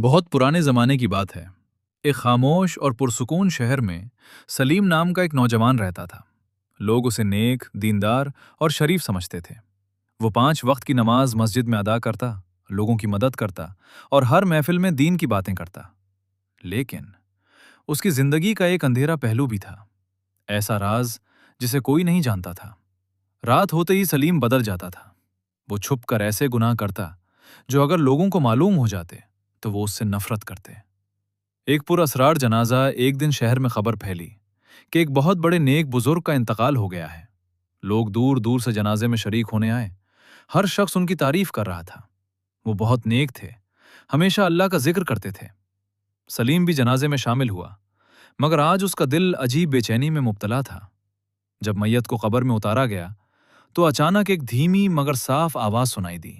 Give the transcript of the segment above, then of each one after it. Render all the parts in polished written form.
بہت پرانے زمانے کی بات ہے۔ ایک خاموش اور پرسکون شہر میں سلیم نام کا ایک نوجوان رہتا تھا۔ لوگ اسے نیک، دیندار اور شریف سمجھتے تھے۔ وہ 5 وقت کی نماز مسجد میں ادا کرتا، لوگوں کی مدد کرتا اور ہر محفل میں دین کی باتیں کرتا۔ لیکن اس کی زندگی کا ایک اندھیرا پہلو بھی تھا، ایسا راز جسے کوئی نہیں جانتا تھا۔ رات ہوتے ہی سلیم بدل جاتا تھا۔ وہ چھپ کر ایسے گناہ کرتا جو اگر لوگوں کو معلوم ہو جاتے تو وہ اس سے نفرت کرتے۔ ایک پراسرار جنازہ ایک دن شہر میں خبر پھیلی کہ ایک بہت بڑے نیک بزرگ کا انتقال ہو گیا ہے۔ لوگ دور دور سے جنازے میں شریک ہونے آئے۔ ہر شخص ان کی تعریف کر رہا تھا۔ وہ بہت نیک تھے، ہمیشہ اللہ کا ذکر کرتے تھے۔ سلیم بھی جنازے میں شامل ہوا، مگر آج اس کا دل عجیب بے چینی میں مبتلا تھا۔ جب میت کو قبر میں اتارا گیا تو اچانک ایک دھیمی مگر صاف آواز سنائی دی،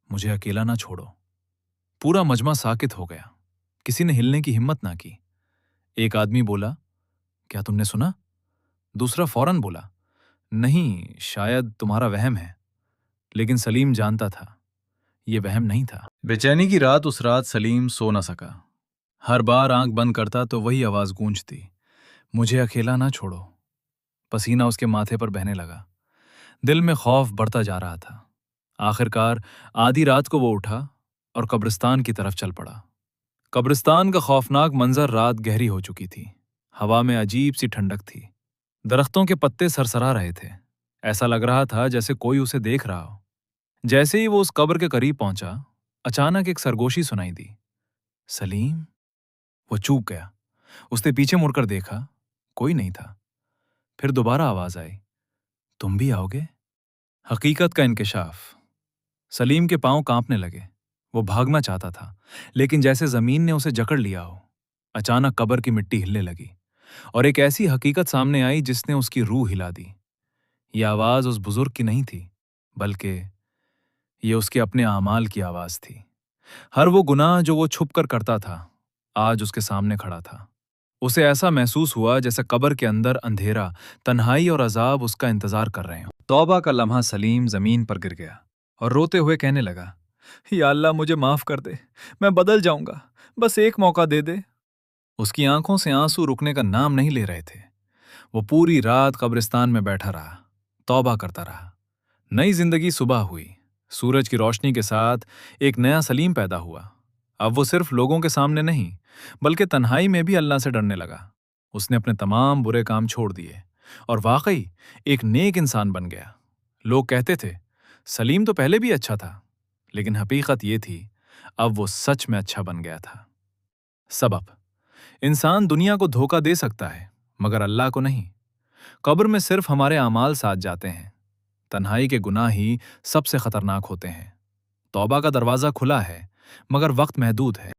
مجھے اکیلا نہ چھوڑو۔ پورا مجمع ساکت ہو گیا، کسی نے ہلنے کی ہمت نہ کی۔ ایک آدمی بولا، کیا تم نے سنا؟ دوسرا فوراً بولا، نہیں، شاید تمہارا وہم ہے۔ لیکن سلیم جانتا تھا یہ وہم نہیں تھا۔ بے چینی کی رات اس رات سلیم سو نہ سکا۔ ہر بار آنکھ بند کرتا تو وہی آواز گونجتی، مجھے اکیلا نہ چھوڑو۔ پسینہ اس کے ماتھے پر بہنے لگا، دل میں خوف بڑھتا جا رہا تھا۔ آخر کار آدھی رات کو وہ اٹھا اور قبرستان کی طرف چل پڑا۔ قبرستان کا خوفناک منظر، رات گہری ہو چکی تھی، ہوا میں عجیب سی ٹھنڈک تھی، درختوں کے پتے سرسرا رہے تھے، ایسا لگ رہا تھا جیسے کوئی اسے دیکھ رہا ہو۔ جیسے ہی وہ اس قبر کے قریب پہنچا، اچانک ایک سرگوشی سنائی دی، سلیم۔ وہ چوک گیا، اس نے پیچھے مڑ کر دیکھا، کوئی نہیں تھا۔ پھر دوبارہ آواز آئی، تم بھی آؤ گے؟ حقیقت کا انکشاف۔ سلیم کے پاؤں کانپنے لگے، وہ بھاگنا چاہتا تھا، لیکن جیسے زمین نے اسے جکڑ لیا ہو۔ اچانک قبر کی مٹی ہلنے لگی اور ایک ایسی حقیقت سامنے آئی جس نے اس کی روح ہلا دی۔ یہ آواز اس بزرگ کی نہیں تھی، بلکہ یہ اس کے اپنے اعمال کی آواز تھی۔ ہر وہ گناہ جو وہ چھپ کر کرتا تھا، آج اس کے سامنے کھڑا تھا۔ اسے ایسا محسوس ہوا جیسے قبر کے اندر اندھیرا، تنہائی اور عذاب اس کا انتظار کر رہے ہوں۔ توبہ کا لمحہ سلیم زمین پر گر گیا اور روتے ہوئے کہنے لگا، یا اللہ مجھے معاف کر دے، میں بدل جاؤں گا، بس ایک موقع دے دے۔ اس کی آنکھوں سے آنسو رکنے کا نام نہیں لے رہے تھے۔ وہ پوری رات قبرستان میں بیٹھا رہا، توبہ کرتا رہا۔ نئی زندگی صبح ہوئی، سورج کی روشنی کے ساتھ ایک نیا سلیم پیدا ہوا۔ اب وہ صرف لوگوں کے سامنے نہیں، بلکہ تنہائی میں بھی اللہ سے ڈرنے لگا۔ اس نے اپنے تمام برے کام چھوڑ دیے اور واقعی ایک نیک انسان بن گیا۔ لوگ کہتے تھے، سلیم تو پہلے بھی اچھا تھا، لیکن حقیقت یہ تھی، اب وہ سچ میں اچھا بن گیا تھا۔ سبب: انسان دنیا کو دھوکہ دے سکتا ہے، مگر اللہ کو نہیں۔ قبر میں صرف ہمارے اعمال ساتھ جاتے ہیں۔ تنہائی کے گناہ ہی سب سے خطرناک ہوتے ہیں۔ توبہ کا دروازہ کھلا ہے، مگر وقت محدود ہے۔